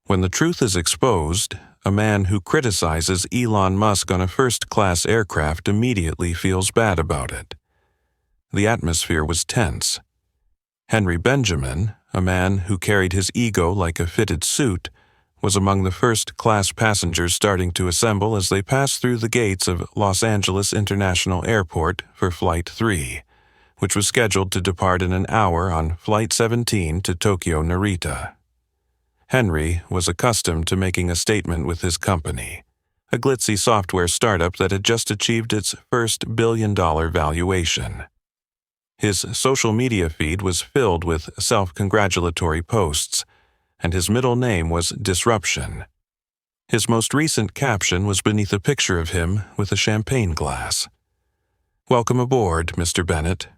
When the truth is exposed, a man who criticizes Elon Musk on a first-class aircraft immediately feels bad about it. The atmosphere was tense. Henry Benjamin, a man who carried his ego like a fitted suit, was among the first-class passengers starting to assemble as they passed through the gates of Los Angeles International Airport for Flight 3, which was scheduled to depart in an hour on Flight 17 to Tokyo Narita. Henry was accustomed to making a statement with his company, a glitzy software startup that had just achieved its first billion-dollar valuation. His social media feed was filled with self-congratulatory posts, and his middle name was Disruption. His most recent caption was beneath a picture of him with a champagne glass. "Welcome aboard, Mr. Bennett."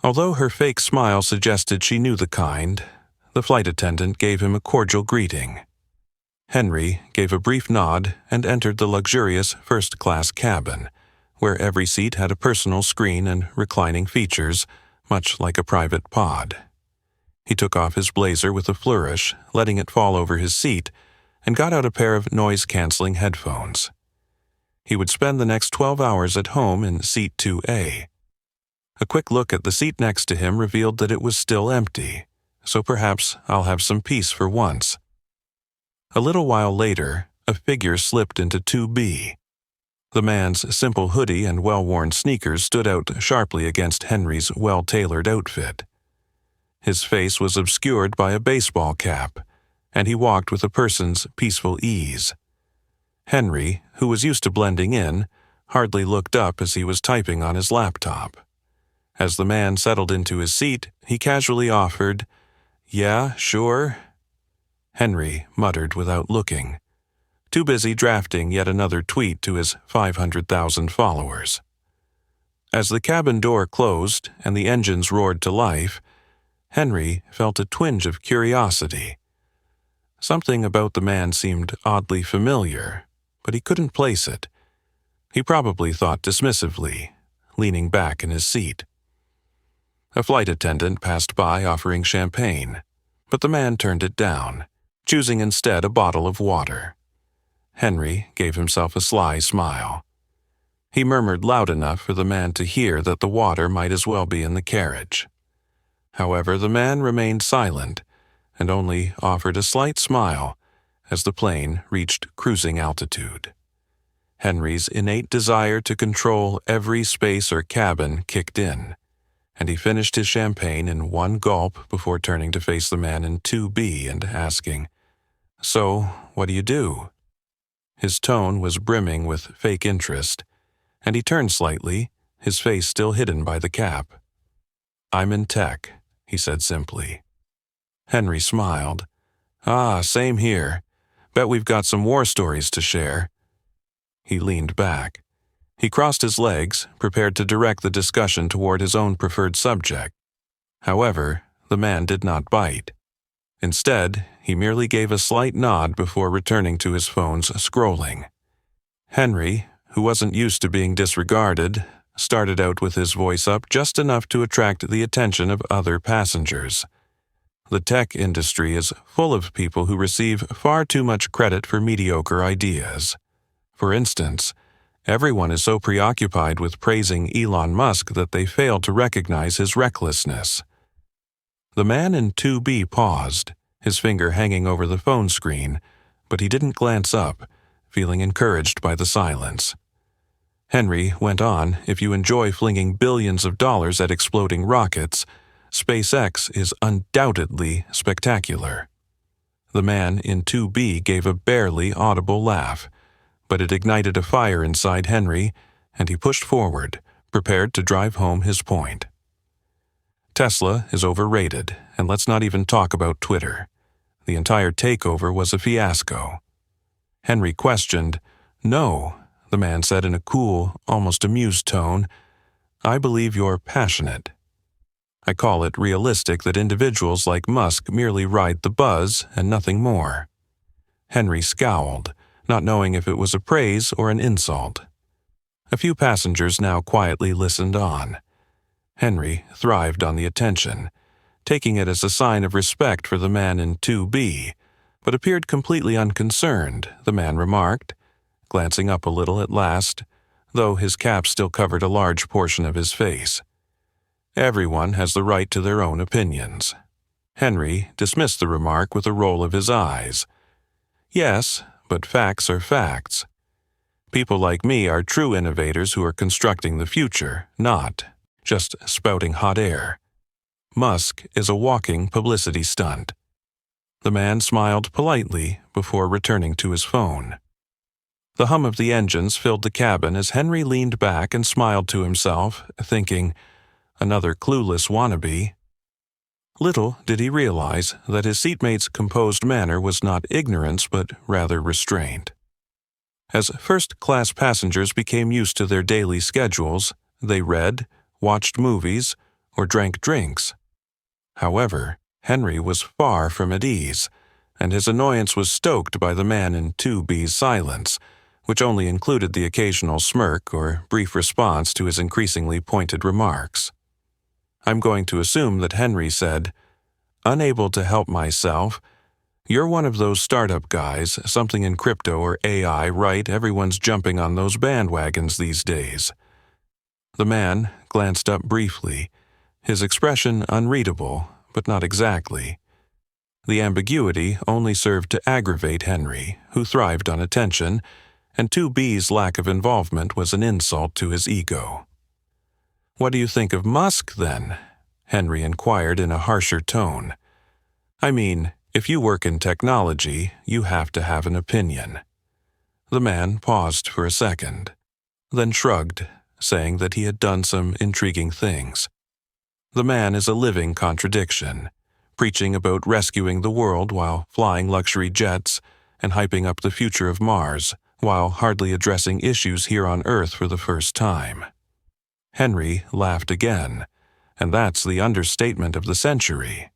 Although her fake smile suggested she knew the kind, the flight attendant gave him a cordial greeting. Henry gave a brief nod and entered the luxurious first-class cabin, where every seat had a personal screen and reclining features, much like a private pod. He took off his blazer with a flourish, letting it fall over his seat, and got out a pair of noise-canceling headphones. He would spend the next 12 hours at home in Seat 2A. A quick look at the seat next to him revealed that it was still empty, so perhaps I'll have some peace for once. A little while later, a figure slipped into 2B. The man's simple hoodie and well-worn sneakers stood out sharply against Henry's well-tailored outfit. His face was obscured by a baseball cap, and he walked with a person's peaceful ease. Henry, who was used to blending in, hardly looked up as he was typing on his laptop. As the man settled into his seat, he casually offered, "Yeah, sure." Henry muttered without looking, too busy drafting yet another tweet to his 500,000 followers. As the cabin door closed and the engines roared to life, Henry felt a twinge of curiosity. Something about the man seemed oddly familiar, but he couldn't place it. He probably thought dismissively, leaning back in his seat. A flight attendant passed by offering champagne, but the man turned it down, choosing instead a bottle of water. Henry gave himself a sly smile. He murmured loud enough for the man to hear that the water might as well be in the carriage. However, the man remained silent and only offered a slight smile as the plane reached cruising altitude. Henry's innate desire to control every space or cabin kicked in, and he finished his champagne in one gulp before turning to face the man in 2B and asking, "So, what do you do?" His tone was brimming with fake interest, and he turned slightly, his face still hidden by the cap. "I'm in tech," he said simply. Henry smiled. "Ah, same here. Bet we've got some war stories to share." He leaned back. He crossed his legs, prepared to direct the discussion toward his own preferred subject. However, the man did not bite. Instead, he merely gave a slight nod before returning to his phone's scrolling. Henry, who wasn't used to being disregarded, started out with his voice up just enough to attract the attention of other passengers. The tech industry is full of people who receive far too much credit for mediocre ideas. For instance, everyone is so preoccupied with praising Elon Musk that they fail to recognize his recklessness. The man in 2B paused, his finger hanging over the phone screen, but he didn't glance up, feeling encouraged by the silence. Henry went on, "If you enjoy flinging billions of dollars at exploding rockets, SpaceX is undoubtedly spectacular." The man in 2B gave a barely audible laugh, but it ignited a fire inside Henry, and he pushed forward, prepared to drive home his point. Tesla is overrated, and let's not even talk about Twitter. The entire takeover was a fiasco. Henry questioned. "No," the man said in a cool, almost amused tone. "I believe you're passionate. I call it realistic that individuals like Musk merely ride the buzz and nothing more." Henry scowled, not knowing if it was a praise or an insult. A few passengers now quietly listened on. Henry thrived on the attention, taking it as a sign of respect for the man in 2B, but appeared completely unconcerned, the man remarked, glancing up a little at last, though his cap still covered a large portion of his face. Everyone has the right to their own opinions. Henry dismissed the remark with a roll of his eyes. Yes, but facts are facts. People like me are true innovators who are constructing the future, not just spouting hot air. Musk is a walking publicity stunt. The man smiled politely before returning to his phone. The hum of the engines filled the cabin as Henry leaned back and smiled to himself, thinking, another clueless wannabe. Little did he realize that his seatmate's composed manner was not ignorance but rather restraint. As first-class passengers became used to their daily schedules, they read, watched movies, or drank drinks. However, Henry was far from at ease, and his annoyance was stoked by the man in 2B's silence, which only included the occasional smirk or brief response to his increasingly pointed remarks. I'm going to assume that Henry said, "Unable to help myself. You're one of those startup guys, something in crypto or AI, right? Everyone's jumping on those bandwagons these days." The man glanced up briefly, his expression unreadable, but not exactly. The ambiguity only served to aggravate Henry, who thrived on attention, and 2B's lack of involvement was an insult to his ego. "What do you think of Musk, then?" Henry inquired in a harsher tone. "I mean, if you work in technology, you have to have an opinion." The man paused for a second, then shrugged, saying that he had done some intriguing things. The man is a living contradiction, preaching about rescuing the world while flying luxury jets and hyping up the future of Mars while hardly addressing issues here on Earth for the first time. Henry laughed again, and that's the understatement of the century.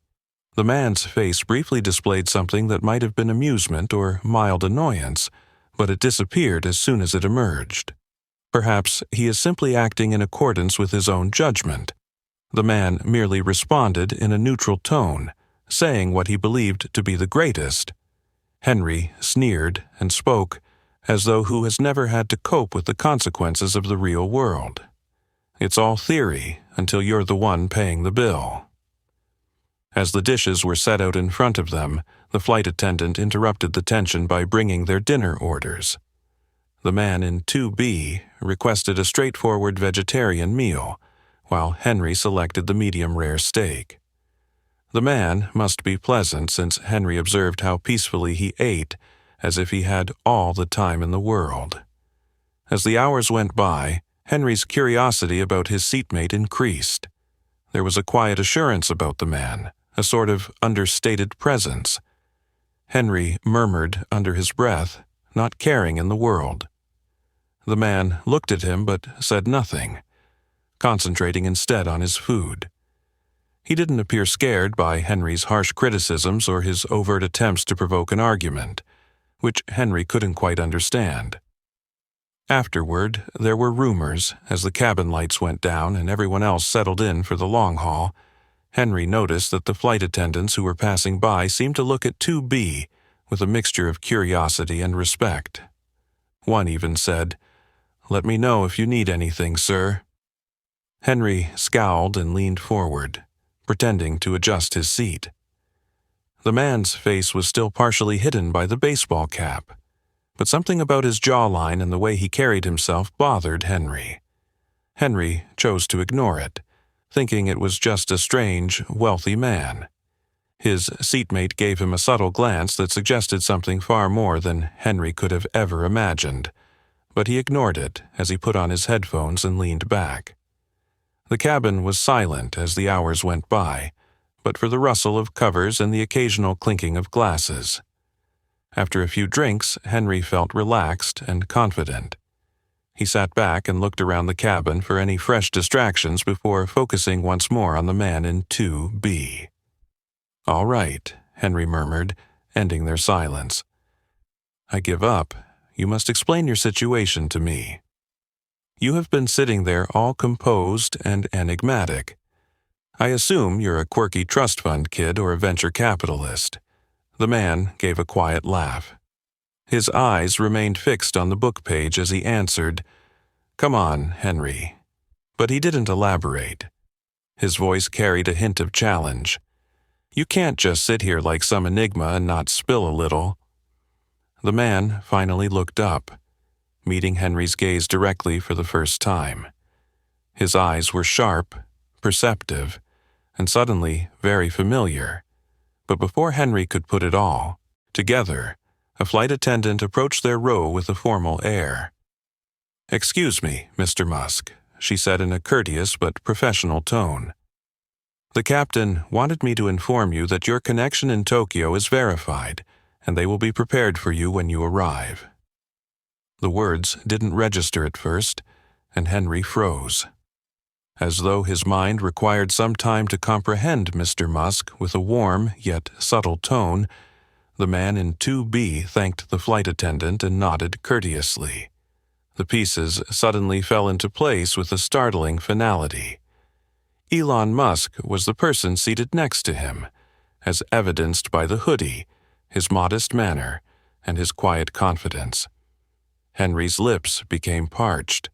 The man's face briefly displayed something that might have been amusement or mild annoyance, but it disappeared as soon as it emerged. Perhaps he is simply acting in accordance with his own judgment. The man merely responded in a neutral tone, saying what he believed to be the greatest. Henry sneered and spoke as though who has never had to cope with the consequences of the real world. It's all theory until you're the one paying the bill. As the dishes were set out in front of them, the flight attendant interrupted the tension by bringing their dinner orders. The man in 2B requested a straightforward vegetarian meal, while Henry selected the medium-rare steak. The man must be pleasant since Henry observed how peacefully he ate, as if he had all the time in the world. As the hours went by, Henry's curiosity about his seatmate increased. There was a quiet assurance about the man, a sort of understated presence. Henry murmured under his breath, not caring in the world. The man looked at him but said nothing, concentrating instead on his food. He didn't appear scared by Henry's harsh criticisms or his overt attempts to provoke an argument, which Henry couldn't quite understand. Afterward, there were rumors as the cabin lights went down and everyone else settled in for the long haul. Henry noticed that the flight attendants who were passing by seemed to look at 2B with a mixture of curiosity and respect. One even said, "Let me know if you need anything, sir." Henry scowled and leaned forward, pretending to adjust his seat. The man's face was still partially hidden by the baseball cap, but something about his jawline and the way he carried himself bothered Henry. Henry chose to ignore it, thinking it was just a strange, wealthy man. His seatmate gave him a subtle glance that suggested something far more than Henry could have ever imagined, but he ignored it as he put on his headphones and leaned back. The cabin was silent as the hours went by, but for the rustle of covers and the occasional clinking of glasses. After a few drinks, Henry felt relaxed and confident. He sat back and looked around the cabin for any fresh distractions before focusing once more on the man in 2B. "All right," Henry murmured, ending their silence. "I give up. You must explain your situation to me. You have been sitting there all composed and enigmatic. I assume you're a quirky trust fund kid or a venture capitalist. The man gave a quiet laugh. His eyes remained fixed on the book page as he answered, "Come on, Henry." But he didn't elaborate. His voice carried a hint of challenge. "You can't just sit here like some enigma and not spill a little." The man finally looked up, meeting Henry's gaze directly for the first time. His eyes were sharp, perceptive, and suddenly very familiar. But before Henry could put it all together, a flight attendant approached their row with a formal air. "Excuse me, Mr. Musk," she said in a courteous but professional tone. "The captain wanted me to inform you that your connection in Tokyo is verified, and they will be prepared for you when you arrive." The words didn't register at first, and Henry froze. As though his mind required some time to comprehend Mr. Musk with a warm yet subtle tone, the man in 2B thanked the flight attendant and nodded courteously. The pieces suddenly fell into place with a startling finality. Elon Musk was the person seated next to him, as evidenced by the hoodie, his modest manner, and his quiet confidence. Henry's lips became parched.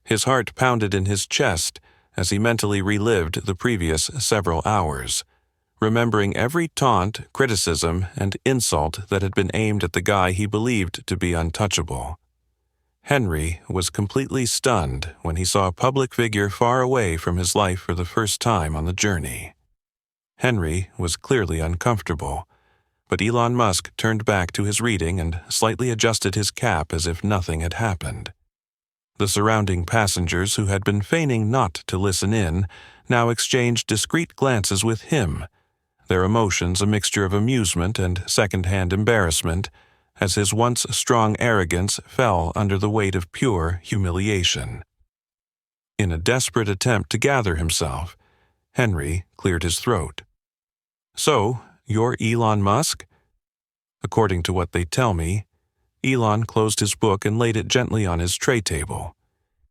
His heart pounded in his chest as he mentally relived the previous several hours, remembering every taunt, criticism, and insult that had been aimed at the guy he believed to be untouchable. Henry was completely stunned when he saw a public figure far away from his life for the first time on the journey. Henry was clearly uncomfortable, but Elon Musk turned back to his reading and slightly adjusted his cap as if nothing had happened. The surrounding passengers, who had been feigning not to listen in, now exchanged discreet glances with him, their emotions a mixture of amusement and second-hand embarrassment, as his once strong arrogance fell under the weight of pure humiliation. In a desperate attempt to gather himself, Henry cleared his throat. "So, you're Elon Musk?" "According to what they tell me." Elon closed his book and laid it gently on his tray table.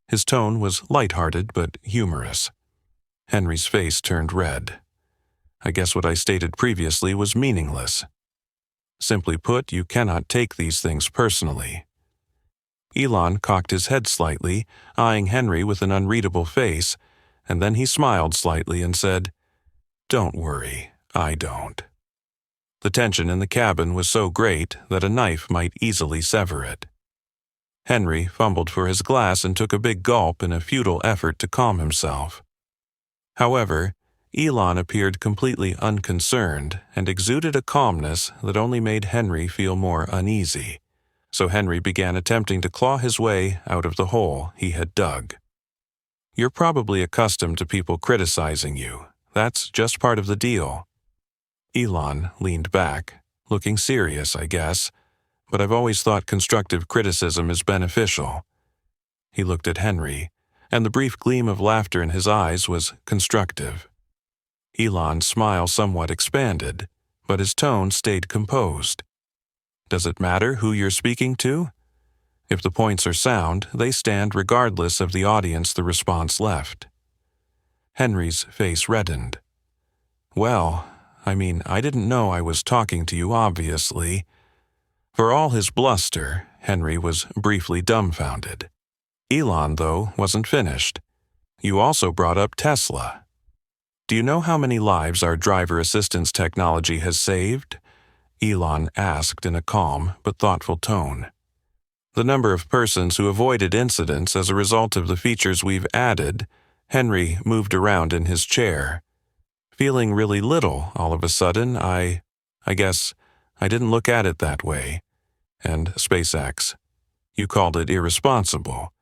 His tone was light-hearted but humorous. Henry's face turned red. "I guess what I stated previously was meaningless. Simply put, you cannot take these things personally." Elon cocked his head slightly, eyeing Henry with an unreadable face, and then he smiled slightly and said, "Don't worry, I don't." The tension in the cabin was so great that a knife might easily sever it. Henry fumbled for his glass and took a big gulp in a futile effort to calm himself. However, Elon appeared completely unconcerned and exuded a calmness that only made Henry feel more uneasy, so Henry began attempting to claw his way out of the hole he had dug. "You're probably accustomed to people criticizing you. That's just part of the deal." Elon leaned back, looking serious, I guess, but I've always thought constructive criticism is beneficial. He looked at Henry, and the brief gleam of laughter in his eyes was constructive. Elon's smile somewhat expanded, but his tone stayed composed. "Does it matter who you're speaking to? If the points are sound, they stand regardless of the audience the response left." Henry's face reddened. "Well, I didn't know I was talking to you, obviously." For all his bluster, Henry was briefly dumbfounded. Elon, though, wasn't finished. "You also brought up Tesla. Do you know how many lives our driver assistance technology has saved?" Elon asked in a calm but thoughtful tone. "The number of persons who avoided incidents as a result of the features we've added." Henry moved around in his chair. "Feeling really little all of a sudden, I guess I didn't look at it that way. And SpaceX, you called it irresponsible.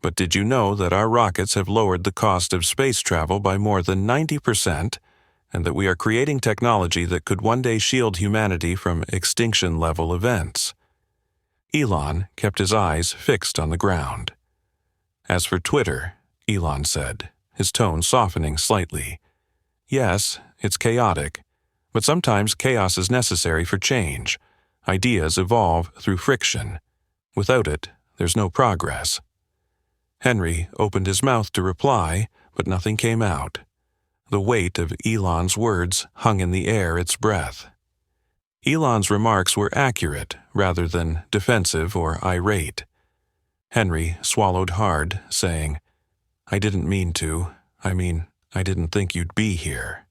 But did you know that our rockets have lowered the cost of space travel by more than 90%, and that we are creating technology that could one day shield humanity from extinction-level events?" Elon kept his eyes fixed on the ground. "As for Twitter," Elon said, his tone softening slightly, "yes, it's chaotic, but sometimes chaos is necessary for change. Ideas evolve through friction. Without it, there's no progress." Henry opened his mouth to reply, but nothing came out. The weight of Elon's words hung in the air its breath. Elon's remarks were accurate rather than defensive or irate. Henry swallowed hard, saying, "I didn't mean to. I didn't think you'd be here,"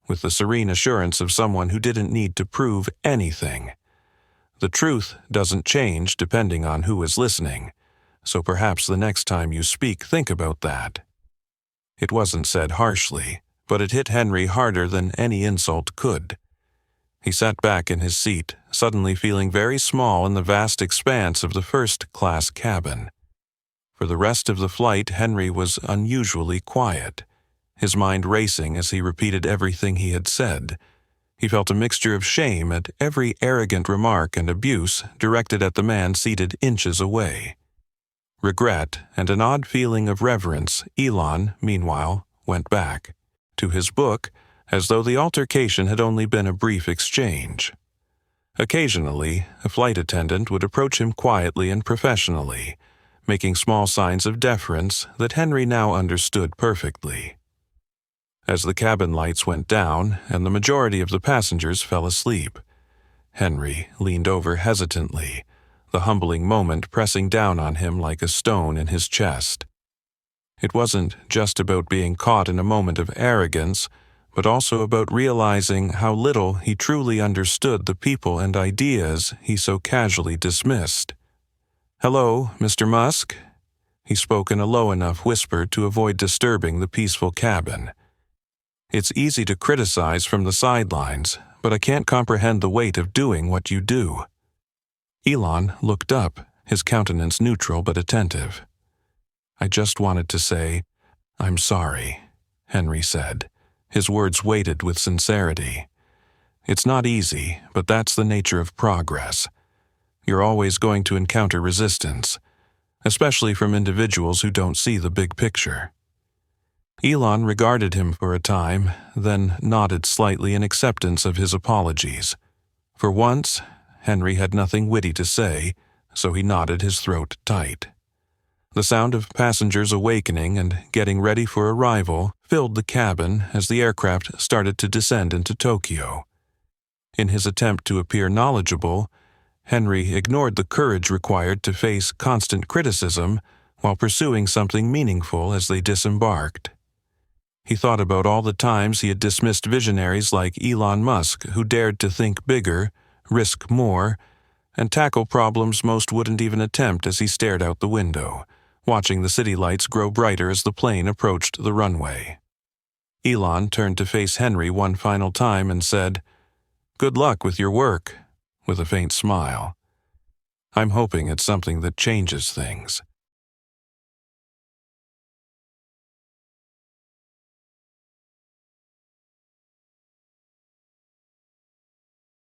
with the serene assurance of someone who didn't need to prove anything. The truth doesn't change depending on who is listening, so perhaps the next time you speak, think about that. It wasn't said harshly, but it hit Henry harder than any insult could. He sat back in his seat, suddenly feeling very small in the vast expanse of the first-class cabin. For the rest of the flight, Henry was unusually quiet, his mind racing as he repeated everything he had said. He felt a mixture of shame at every arrogant remark and abuse directed at the man seated inches away. Regret and an odd feeling of reverence. Elon, meanwhile, went back to his book as though the altercation had only been a brief exchange. Occasionally, a flight attendant would approach him quietly and professionally, making small signs of deference that Henry now understood perfectly. As the cabin lights went down and the majority of the passengers fell asleep, Henry leaned over hesitantly, the humbling moment pressing down on him like a stone in his chest. It wasn't just about being caught in a moment of arrogance, but also about realizing how little he truly understood the people and ideas he so casually dismissed. "Hello, Mr. Musk?" He spoke in a low enough whisper to avoid disturbing the peaceful cabin. "It's easy to criticize from the sidelines, but I can't comprehend the weight of doing what you do." Elon looked up, his countenance neutral but attentive. "I just wanted to say, I'm sorry," Henry said. His words weighted with sincerity. "It's not easy, but that's the nature of progress. You're always going to encounter resistance, especially from individuals who don't see the big picture." Elon regarded him for a time, then nodded slightly in acceptance of his apologies. For once, Henry had nothing witty to say, so he knotted his throat tight. The sound of passengers awakening and getting ready for arrival filled the cabin as the aircraft started to descend into Tokyo. In his attempt to appear knowledgeable, Henry ignored the courage required to face constant criticism while pursuing something meaningful as they disembarked. He thought about all the times he had dismissed visionaries like Elon Musk who dared to think bigger, risk more, and tackle problems most wouldn't even attempt as he stared out the window, watching the city lights grow brighter as the plane approached the runway. Elon turned to face Henry one final time and said, "Good luck with your work," with a faint smile. "I'm hoping it's something that changes things."